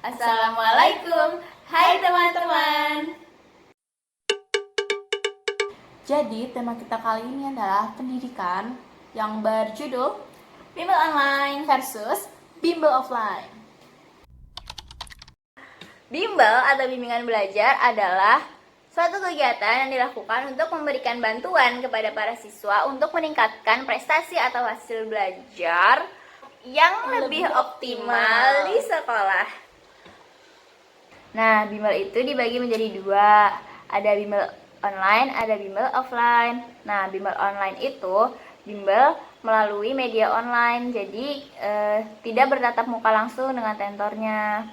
Assalamualaikum, hai teman-teman. Jadi tema kita kali ini adalah pendidikan yang berjudul Bimbel online versus bimbel offline. Bimbel atau bimbingan belajar adalah suatu kegiatan yang dilakukan untuk memberikan bantuan kepada para siswa untuk meningkatkan prestasi atau hasil belajar yang lebih optimal di sekolah. Nah, bimbel itu dibagi menjadi dua. Ada bimbel online, ada bimbel offline. Nah, bimbel online itu bimbel melalui media online, jadi tidak bertatap muka langsung dengan tentornya.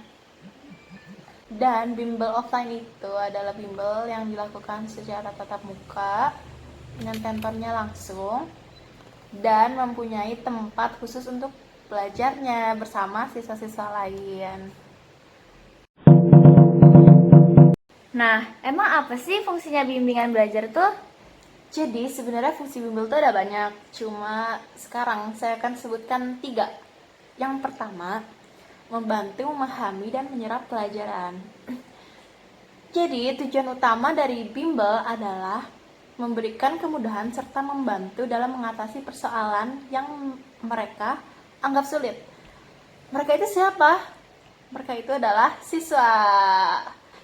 Dan bimbel offline itu adalah bimbel yang dilakukan secara tatap muka dengan tentornya langsung dan mempunyai tempat khusus untuk belajarnya bersama siswa-siswa lain. Nah, emang apa sih fungsinya bimbingan belajar tuh? Jadi sebenarnya fungsi bimbel itu ada banyak, cuma sekarang saya akan sebutkan 3. Yang pertama, membantu memahami dan menyerap pelajaran. Jadi tujuan utama dari bimbel adalah memberikan kemudahan serta membantu dalam mengatasi persoalan yang mereka anggap sulit. Mereka itu siapa? Mereka itu adalah siswa.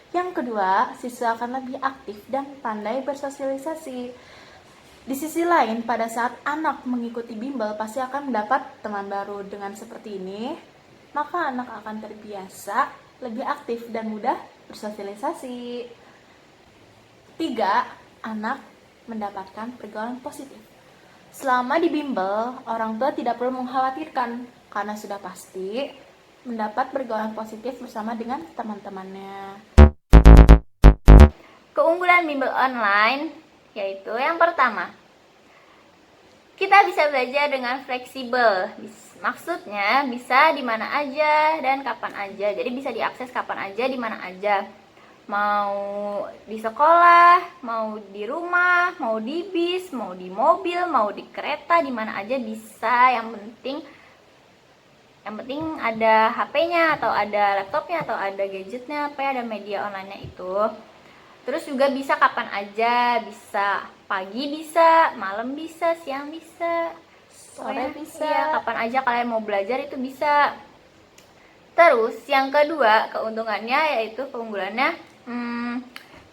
Yang kedua, siswa akan lebih aktif dan pandai bersosialisasi. Di sisi lain, pada saat anak mengikuti bimbel pasti akan mendapat teman baru. Dengan seperti ini, maka anak akan terbiasa lebih aktif dan mudah bersosialisasi. 3. Anak mendapatkan pergaulan positif. Selama di bimbel, orang tua tidak perlu mengkhawatirkan karena sudah pasti mendapat pergaulan positif bersama dengan teman-temannya. Keunggulan bimbel online yaitu yang pertama, kita bisa belajar dengan fleksibel. Maksudnya bisa di mana aja dan kapan aja. Jadi bisa diakses kapan aja, di mana aja. Mau di sekolah, mau di rumah, mau di bis, mau di mobil, mau di kereta, di mana aja bisa. Yang penting ada HP-nya atau ada laptopnya atau ada gadgetnya, apa ya, ada media online-nya itu. Terus juga bisa kapan aja, bisa pagi bisa, malam bisa, siang bisa, Sore bisa. Ya, kapan aja kalian mau belajar itu bisa. Terus yang kedua keuntungannya yaitu keunggulannya,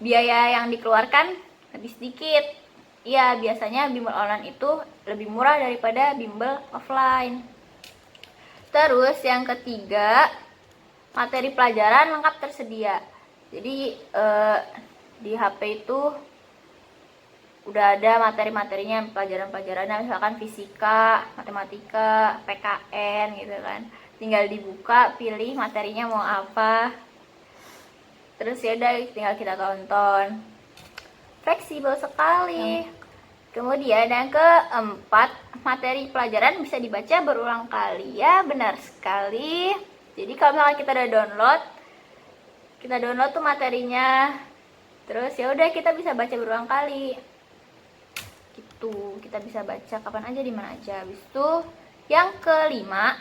biaya yang dikeluarkan lebih sedikit. Iya, biasanya bimbel online itu lebih murah daripada bimbel offline. Terus yang ketiga, materi pelajaran lengkap tersedia. Jadi di HP itu udah ada materi-materinya, pelajaran-pelajarannya, misalkan fisika, matematika, PKN gitu kan. Tinggal dibuka, pilih materinya mau apa. Terus ya udah tinggal kita tonton. Fleksibel sekali. Kemudian yang keempat, materi pelajaran bisa dibaca berulang kali. Ya, benar sekali. Jadi kalau misalnya kita download tuh materinya, terus ya udah kita bisa baca berulang kali. Gitu, kita bisa baca kapan aja, di mana aja. Habis itu yang kelima,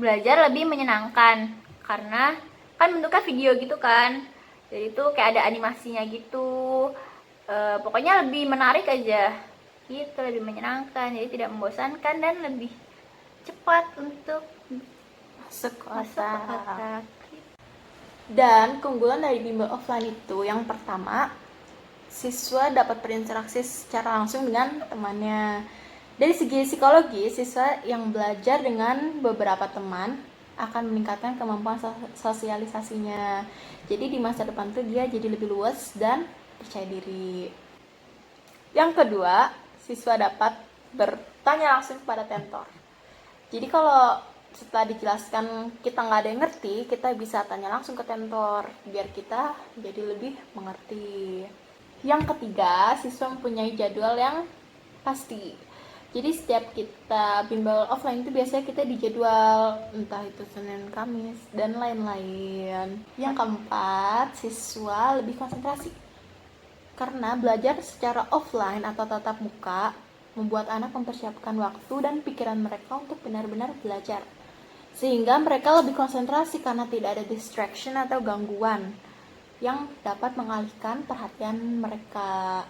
belajar lebih menyenangkan karena kan bentuknya video gitu kan. Jadi itu kayak ada animasinya gitu. Pokoknya lebih menarik aja. Gitu, lebih menyenangkan. Jadi tidak membosankan dan lebih cepat untuk Masuk ke masuk ke otak. otak. Dan keunggulan dari bimbel offline itu yang pertama, siswa dapat berinteraksi secara langsung dengan temannya. Dari segi psikologi, siswa yang belajar dengan beberapa teman akan meningkatkan kemampuan sosialisasinya. Jadi di masa depan tuh dia jadi lebih luas dan percaya diri. Yang kedua, siswa dapat bertanya langsung kepada tentor. Jadi kalau setelah dijelaskan kita nggak ada yang ngerti, kita bisa tanya langsung ke tentor biar kita jadi lebih mengerti. Yang ketiga, siswa mempunyai jadwal yang pasti. Jadi setiap kita bimbel offline itu biasanya kita dijadwal, entah itu Senin, Kamis, dan lain-lain. Yang keempat, siswa lebih konsentrasi. Karena belajar secara offline atau tatap muka membuat anak mempersiapkan waktu dan pikiran mereka untuk benar-benar belajar. sehingga mereka lebih konsentrasi karena tidak ada distraction atau gangguan yang dapat mengalihkan perhatian mereka.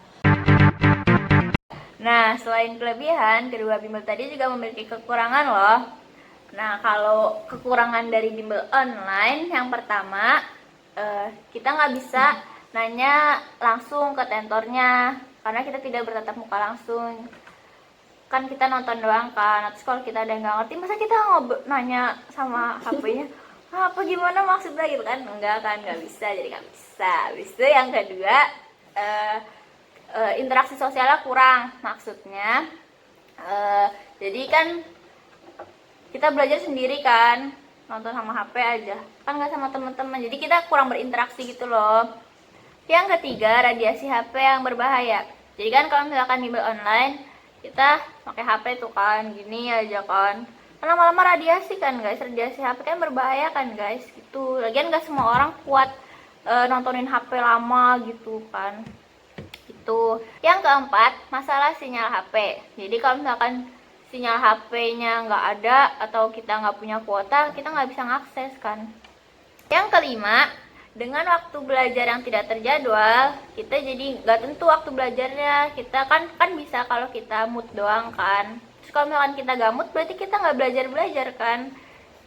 Nah, selain kelebihan, kedua bimbel tadi juga memiliki kekurangan loh. Nah, kalau kekurangan dari bimbel online, yang pertama, kita nggak bisa nanya langsung ke tentornya, karena kita tidak bertatap muka langsung. Kan kita nonton doang kan, terus kalau kita ada nggak ngerti, masa kita nanya sama HP-nya, apa gimana maksudnya gitu kan? Enggak kan, nggak bisa, jadi nggak bisa. Habis itu yang kedua, interaksi sosialnya kurang, maksudnya jadi kan kita belajar sendiri kan, nonton sama HP aja kan, nggak sama teman-teman, jadi kita kurang berinteraksi gitu loh. Yang ketiga, radiasi HP yang berbahaya. Jadi kan kalau misalkan bimbel online, kita pakai HP tuh kan gini aja kan, lama-lama radiasi kan guys, radiasi HP kan berbahaya kan guys gitu. Lagian nggak semua orang kuat nontonin HP lama gitu kan. Itu. Yang keempat, masalah sinyal HP. Jadi kalau misalkan sinyal HP-nya nggak ada atau kita nggak punya kuota, kita nggak bisa ngakses kan. Yang kelima, dengan waktu belajar yang tidak terjadwal, kita jadi nggak tentu waktu belajarnya. Kita kan bisa kalau kita mood doang kan. Terus kalau misalkan kita gak mood, berarti kita nggak belajar kan.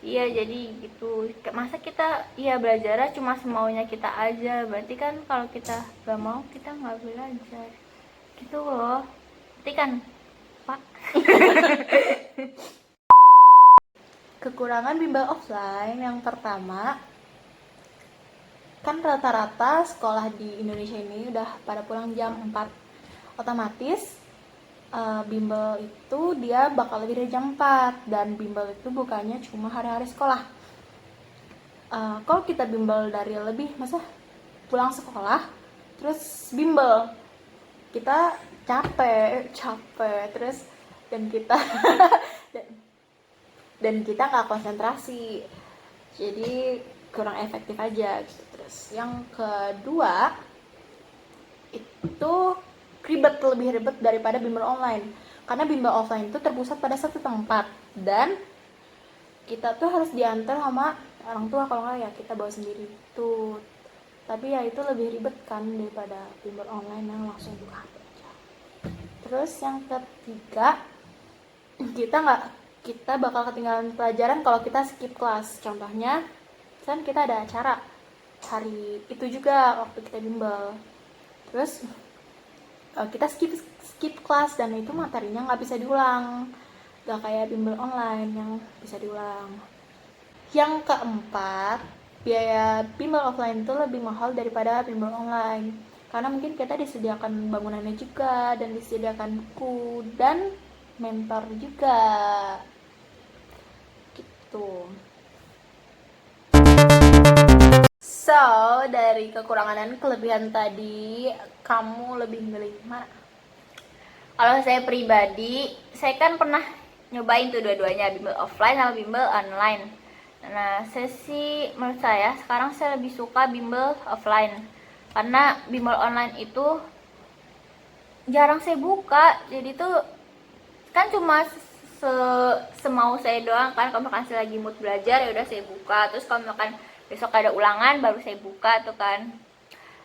Iya, jadi gitu. Masa kita belajarnya cuma semaunya kita aja, berarti kan kalau kita gak mau, kita nggak belajar gitu loh. Berarti kan Pak. Kekurangan bimbel offline yang pertama, kan rata-rata sekolah di Indonesia ini udah pada pulang jam 4. Otomatis bimbel itu dia bakal lebih dari jam 4, dan bimbel itu bukannya cuma hari-hari sekolah. Kalau kita bimbel dari lebih, masa pulang sekolah terus bimbel, kita capek terus, dan kita dan kita nggak konsentrasi, jadi kurang efektif aja gitu. Terus yang kedua itu lebih ribet daripada bimbel online, karena bimbel offline itu terpusat pada satu tempat dan kita tuh harus diantar sama orang tua, kalau nggak ya kita bawa sendiri tuh. Tapi ya itu lebih ribet kan daripada bimbel online yang langsung buka HP aja. Terus yang ketiga, kita bakal ketinggalan pelajaran kalau kita skip kelas. Contohnya kan kita ada acara hari itu juga waktu kita bimbel, terus kita skip kelas, dan itu materinya nggak bisa diulang, nggak kayak bimbel online yang bisa diulang. Yang keempat, biaya bimbel offline itu lebih mahal daripada bimbel online, karena mungkin kita disediakan bangunannya juga, dan disediakan buku dan mentor juga gitu. So, dari kekurangan dan kelebihan tadi, kamu lebih milih mana? Kalau saya pribadi, saya kan pernah nyobain tuh dua-duanya, bimbel offline sama bimbel online. Nah, menurut saya sekarang saya lebih suka bimbel offline, karena bimbel online itu jarang saya buka, jadi tuh kan cuma semau saya doang kan. Kalau misalkan saya lagi mood belajar, ya udah saya buka. Terus kalau misalkan besok ada ulangan, baru saya buka tuh kan.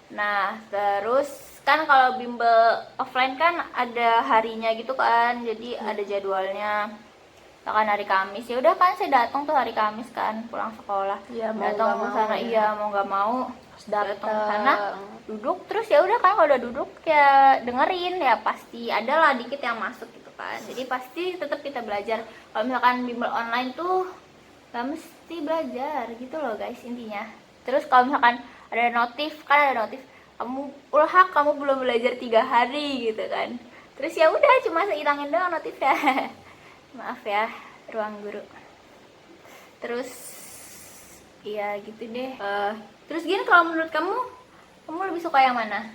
Nah, terus kan kalau bimbel offline kan ada harinya gitu kan, jadi ada jadwalnya. Misalkan hari Kamis, ya udah kan saya datang tuh hari Kamis kan, pulang sekolah, datang ke sana, mau nggak mau datang ke sana, duduk, terus ya udah kan, kalau udah duduk ya dengerin, ya pasti ada lah dikit yang masuk gitu kan, jadi pasti tetap kita belajar. Kalau misalkan bimbel online tuh nggak mesti belajar gitu loh guys, intinya. Terus kalau misalkan ada notif, kamu belum belajar 3 hari gitu kan, terus ya udah cuma hilangin doang notifnya. Maaf ya ruang guru. Terus ya gitu deh. Terus gini, kalau menurut kamu lebih suka yang mana?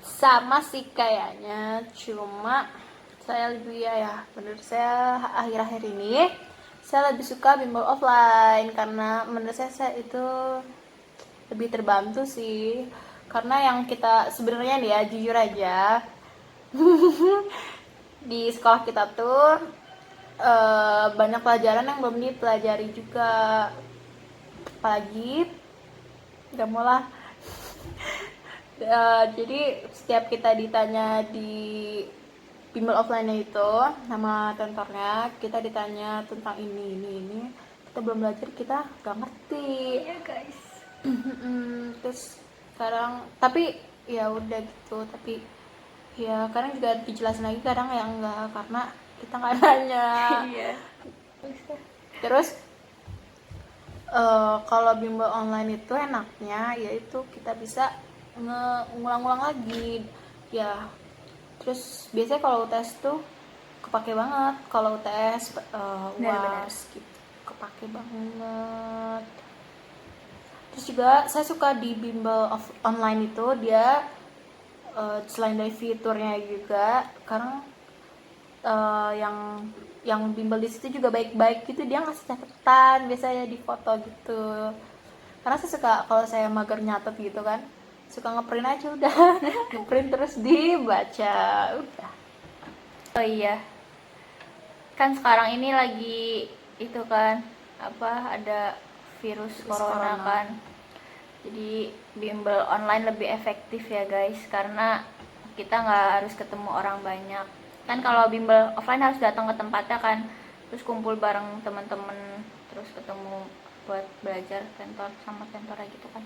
Sama sih kayaknya, cuma saya lebih menurut saya akhir-akhir ini saya lebih suka bimbel offline, karena menurut saya itu lebih terbantu sih. Karena yang kita sebenarnya nih ya, jujur aja, di sekolah kita tuh banyak pelajaran yang belum dipelajari juga, apalagi udah mulai. Jadi setiap kita ditanya di bimbel offline-nya itu nama tentornya, kita ditanya tentang ini, kita belum belajar, kita gak ngerti. Iya guys. Terus sekarang tapi ya udah gitu, tapi ya kadang juga dijelasin lagi, kadang ya enggak, karena kita nggak nanya. Iya. Terus kalau bimbel online itu enaknya yaitu kita bisa ngulang-ngulang lagi ya. Terus biasanya kalau UTS tuh kepake banget, kalau UTS Benar-benar. UAS gitu kepake banget. Terus juga saya suka di bimbel online itu, dia selain dari fiturnya juga, karena yang bimbel di situ juga baik-baik gitu, dia ngasih catatan biasanya di foto gitu. Karena saya suka kalau saya mager nyatet gitu kan, suka ngeprint aja udah. Ngeprint terus dibaca udah. Oh iya, kan sekarang ini lagi itu kan apa, ada virus corona kan. Jadi bimbel online lebih efektif ya guys, karena kita nggak harus ketemu orang banyak. Kan kalau bimbel offline harus datang ke tempatnya kan, terus kumpul bareng teman-teman, terus ketemu buat belajar tentor sama tentornya gitu kan.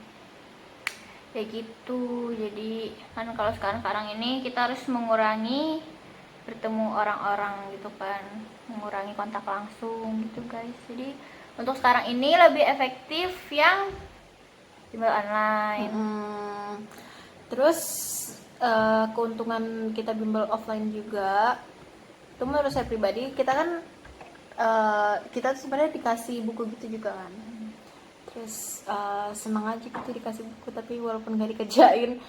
Ya gitu. Jadi kan kalau sekarang ini kita harus mengurangi bertemu orang-orang gitu kan, mengurangi kontak langsung gitu guys. Jadi untuk sekarang ini lebih efektif yang bimbel online. Terus keuntungan kita bimbel offline juga, itu menurut saya pribadi, kita kan kita tuh sebenarnya dikasih buku gitu juga kan. Terus senang aja gitu dikasih buku, tapi walaupun gak dikerjain,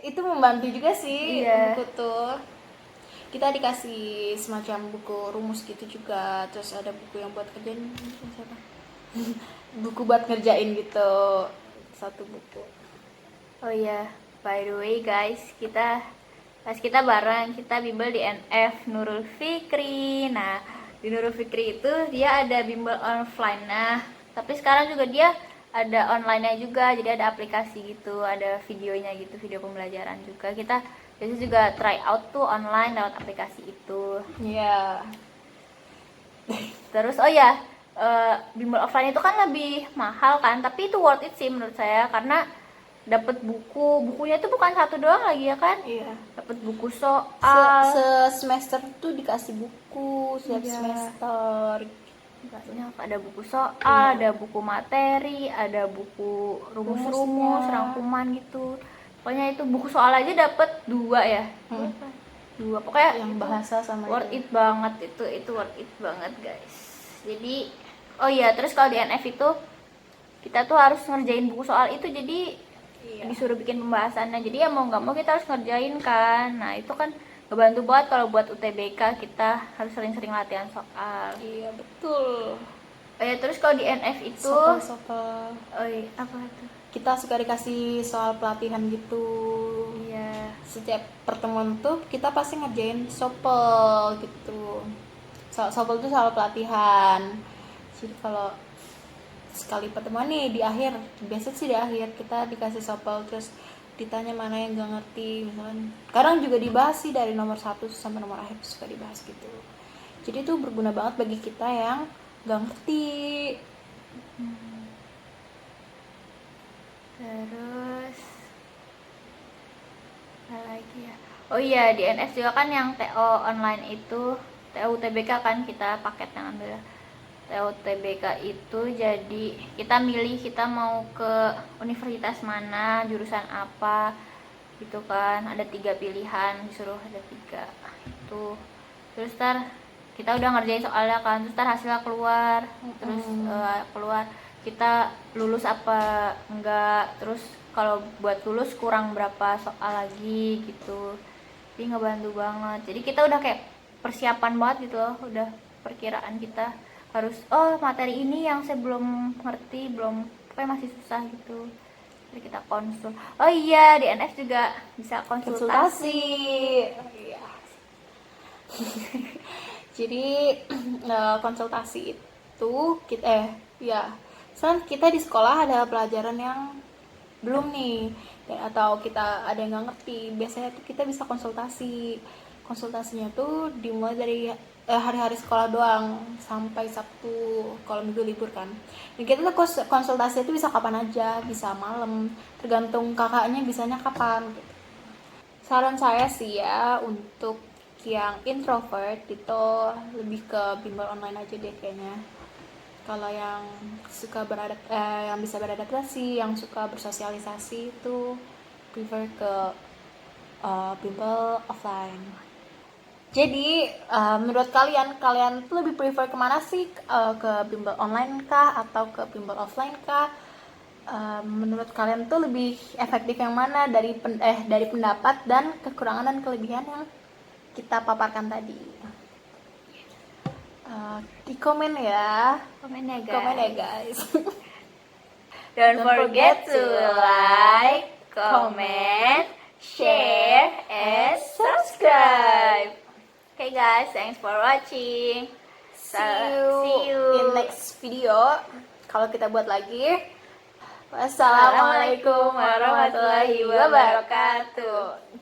itu membantu juga sih. Iya. Buku tuh kita dikasih semacam buku rumus gitu juga, terus ada buku yang buat kerjain siapa? Buku buat ngerjain gitu, satu buku. Oh iya, by the way guys, pas kita bareng, kita bimbel di NF Nurul Fikri. Nah, di Nurul Fikri itu dia ada bimbel offline. Nah, tapi sekarang juga dia ada online-nya juga, jadi ada aplikasi gitu, ada videonya gitu, video pembelajaran juga. Kita biasanya juga try out tuh online lewat aplikasi itu. Iya. Terus oh ya, bimbel offline itu kan lebih mahal kan, tapi itu worth it sih menurut saya, karena dapat bukunya tuh bukan satu doang lagi ya kan. Iya. Dapat buku soal Semester tuh dikasih buku setiap Iya. semester. banyak, ada buku soal, Iya. ada buku materi, ada buku rumus-rumus, Rumusnya. rangkuman gitu. Pokoknya itu buku soal aja dapat 2 ya. Dua. Pokoknya Yang bahasa sama worth itu. it banget itu worth it banget guys. Jadi oh iya, terus kalau di NF itu kita tuh harus ngerjain buku soal itu, jadi Iya. disuruh bikin pembahasannya, jadi ya mau nggak mau kita harus ngerjain kan. Nah itu kan ngebantu banget kalau buat UTBK, kita harus sering-sering latihan soal. Iya, betul. Oh ya, terus kalau di NF itu Sopel. oh iya, apa tuh? Kita suka dikasih soal pelatihan gitu. Iya. Setiap pertemuan tuh kita pasti ngerjain sopel gitu. Sopel tuh soal pelatihan. Jadi kalau sekali pertemuan nih di akhir, biasa sih di akhir kita dikasih sopel, terus ditanya mana yang gak ngerti misalkan. Kadang juga dibahas sih dari nomor 1 sampai nomor akhir, suka dibahas gitu. Jadi itu berguna banget bagi kita yang gak ngerti. Terus apa lagi ya? Oh iya, di NF juga kan yang TO online itu, TO UTBK kan kita paket yang ambil. TO UTBK itu jadi kita milih kita mau ke universitas mana, jurusan apa gitu kan. Ada 3 pilihan, disuruh ada 3 itu. Terus kita udah ngerjain soalnya kan, terus hasilnya keluar. Terus keluar kita lulus apa enggak, terus kalau buat lulus kurang berapa soal lagi gitu. Jadi ngebantu banget, jadi kita udah kayak persiapan banget gitu loh, udah perkiraan kita harus materi ini yang saya belum ngerti, belum pokoknya masih susah gitu, jadi kita konsul. Oh iya, di NF juga bisa konsultasi. Iya. Jadi konsultasi itu misalnya kita di sekolah ada pelajaran yang belum nih, atau kita ada yang nggak ngerti, biasanya tuh kita bisa konsultasi. Konsultasinya tuh dimulai dari hari-hari sekolah doang sampai Sabtu kalau minggu libur kan. Dan kita tuh konsultasi itu bisa kapan aja, bisa malam, tergantung kakaknya bisanya kapan gitu. Saran saya sih ya, untuk yang introvert itu lebih ke bimbel online aja deh kayaknya. Kalau yang yang bisa beradaptasi, yang suka bersosialisasi itu prefer ke bimbel offline. Jadi menurut kalian tuh lebih prefer kemana sih, ke bimbel online kah atau ke bimbel offline kah? Menurut kalian tuh lebih efektif yang mana dari pendapat dan kekurangan dan kelebihan yang kita paparkan tadi? Di komen ya, Komen ya komen ya guys. guys. Don't forget to like, comment, share, and subscribe. Okay guys, thanks for watching. See you in next video. Kalau kita buat lagi. Wassalamualaikum warahmatullahi wabarakatuh.